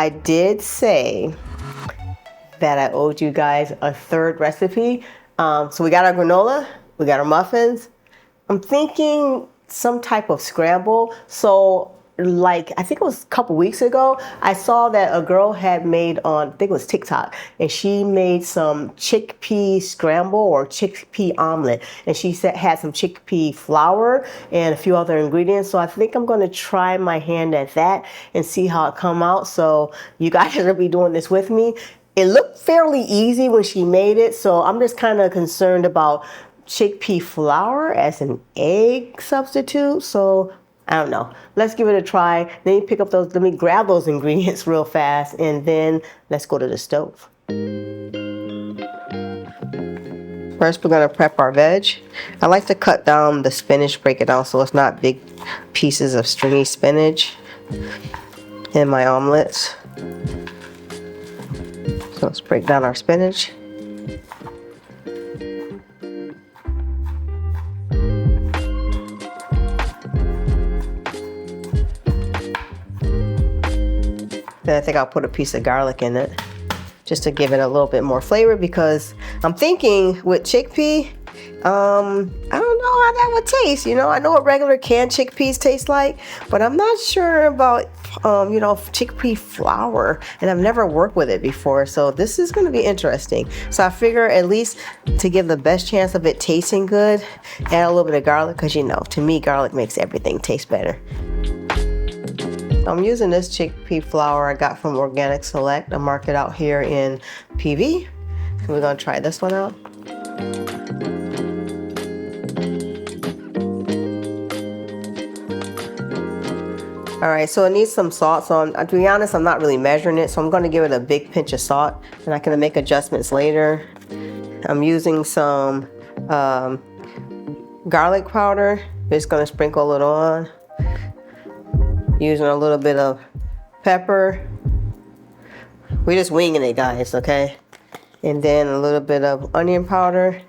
I did say that I owed you guys a third recipe. So we got our granola, we got our muffins. I'm thinking some type of scramble. So like, I think it was a couple weeks ago, I saw that a girl had made on, I think it was TikTok, and she made some chickpea scramble or chickpea omelet. And she said had some chickpea flour and a few other ingredients. So I think I'm gonna try my hand at that and see how it come out. So you guys are gonna be doing this with me. It looked fairly easy when she made it, so I'm just kind of concerned about chickpea flour as an egg substitute. So I don't know. Let's give it a try. Let me pick up those, let me grab those ingredients real fast, and then let's go to the stove. First, we're gonna prep our veg. I like to cut down the spinach, break it down so it's not big pieces of stringy spinach in my omelets. So let's break down our spinach. Then I think I'll put a piece of garlic in it just to give it a little bit more flavor, because I'm thinking with chickpea, I don't know how that would taste. You know, I know what regular canned chickpeas taste like, but I'm not sure about, you know, chickpea flour, and I've never worked with it before. So this is going to be interesting. So I figure at least to give the best chance of it tasting good, add a little bit of garlic, because, you know, to me, garlic makes everything taste better. I'm using this chickpea flour I got from Organic Select. I marked it out here in PV. And we're going to try this one out. All right, so it needs some salt. So to be honest, I'm not really measuring it. So I'm going to give it a big pinch of salt, and I can make adjustments later. I'm using some garlic powder. Just going to sprinkle it on. Using a little bit of pepper. We're just winging it, guys, okay? And then a little bit of onion powder.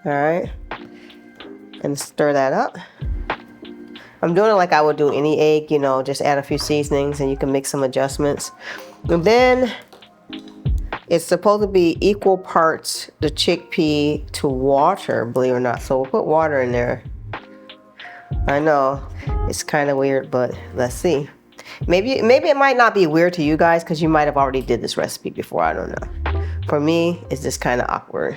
All right. And stir that up. I'm doing it like I would do any egg, you know, just add a few seasonings and you can make some adjustments. And then it's supposed to be equal parts the chickpea to water, believe it or not. So we'll put water in there. I know it's kind of weird, but let's see. Maybe it might not be weird to you guys because you might have already did this recipe before. I don't know. For me, it's just kind of awkward.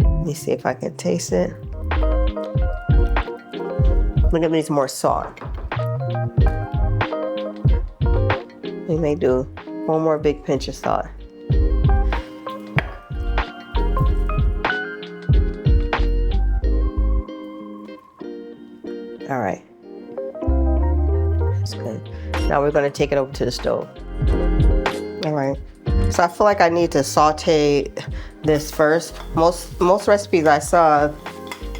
Let me see if I can taste it. Look at these more salt. We may do one more big pinch of salt. All right. That's good. Now we're going to take it over to the stove. All right. So I feel like I need to saute this first. Most recipes I saw,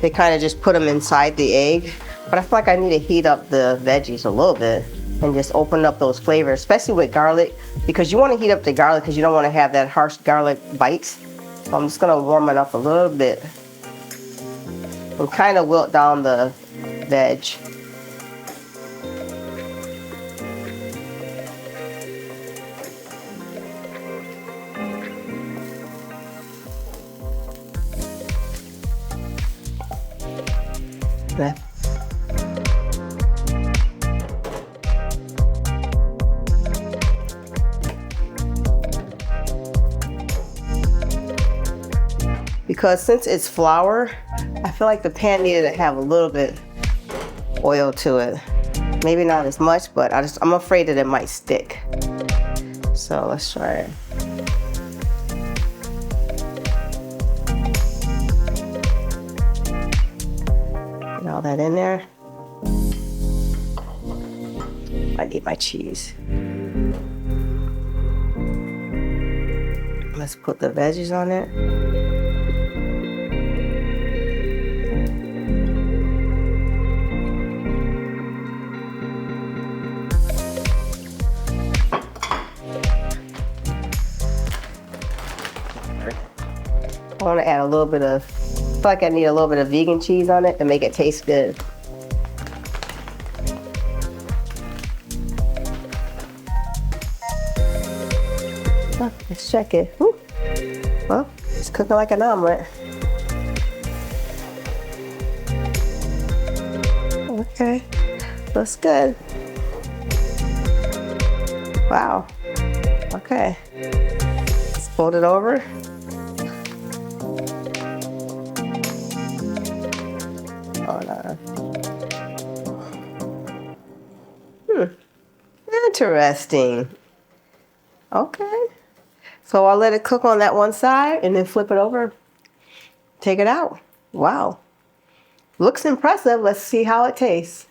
they kind of just put them inside the egg. But I feel like I need to heat up the veggies a little bit and just open up those flavors, especially with garlic, because you want to heat up the garlic because you don't want to have that harsh garlic bites. So I'm just going to warm it up a little bit and kind of wilt down the veg. Yeah. Because since it's flour, I feel like the pan needed to have a little bit oil to it. Maybe not as much, but I'm afraid that it might stick. So let's try it. Get all that in there. I need my cheese. Let's put the veggies on it. I want to add a little bit of, I feel like I need a little bit of vegan cheese on it to make it taste good. Oh, let's check it. Woo. Well, it's cooking like an omelet. Okay, looks good. Wow. Okay. Let's fold it over. Interesting. Okay. So I'll let it cook on that one side and then flip it over. Take it out. Wow. Looks impressive. Let's see how it tastes.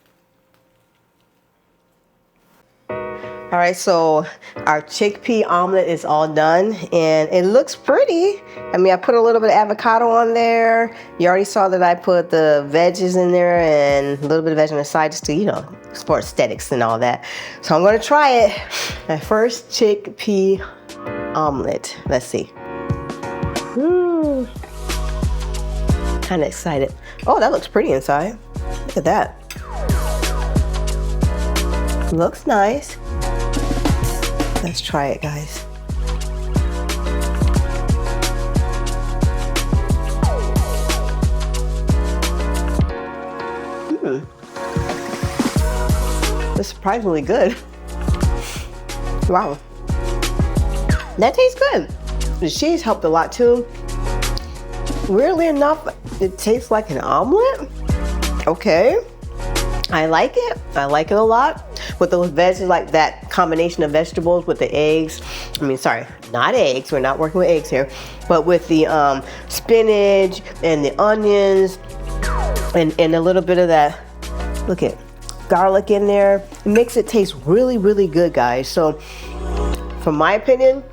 All right, so our chickpea omelet is all done and it looks pretty. I mean, I put a little bit of avocado on there. You already saw that I put the veggies in there and a little bit of veg on the side just to, you know, for aesthetics and all that. So I'm gonna try it. My first chickpea omelet. Let's see. Kind of excited. Oh, that looks pretty inside. Look at that. Looks nice. Let's try it, guys. It's surprisingly good. Wow. That tastes good. The cheese helped a lot too. Weirdly enough, it tastes like an omelet. Okay. I like it. I like it a lot. With those veggies, like that combination of vegetables with the eggs. I mean, sorry, not eggs. We're not working with eggs here. But with the spinach and the onions and a little bit of that, look at garlic in there. It makes it taste really, really good, guys. So, from my opinion,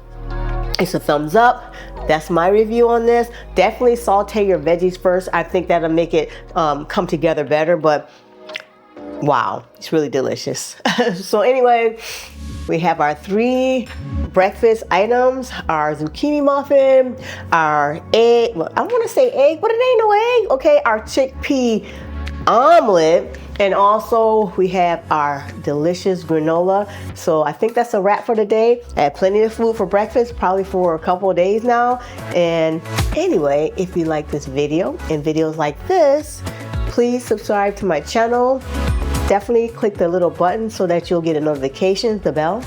it's a thumbs up. That's my review on this. Definitely saute your veggies first. I think that'll make it come together better, but wow, it's really delicious. So anyway, we have our 3 breakfast items, our zucchini muffin, our egg, well, I want to say egg, but it ain't no egg. Okay, our chickpea omelet, and also we have our delicious granola. So I think that's a wrap for today. I had plenty of food for breakfast, probably for a couple of days now. And anyway, if you like this video and videos like this, please subscribe to my channel. Definitely click the little button so that you'll get a notification, the bell.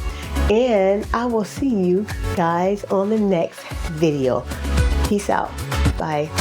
And I will see you guys on the next video. Peace out. Bye.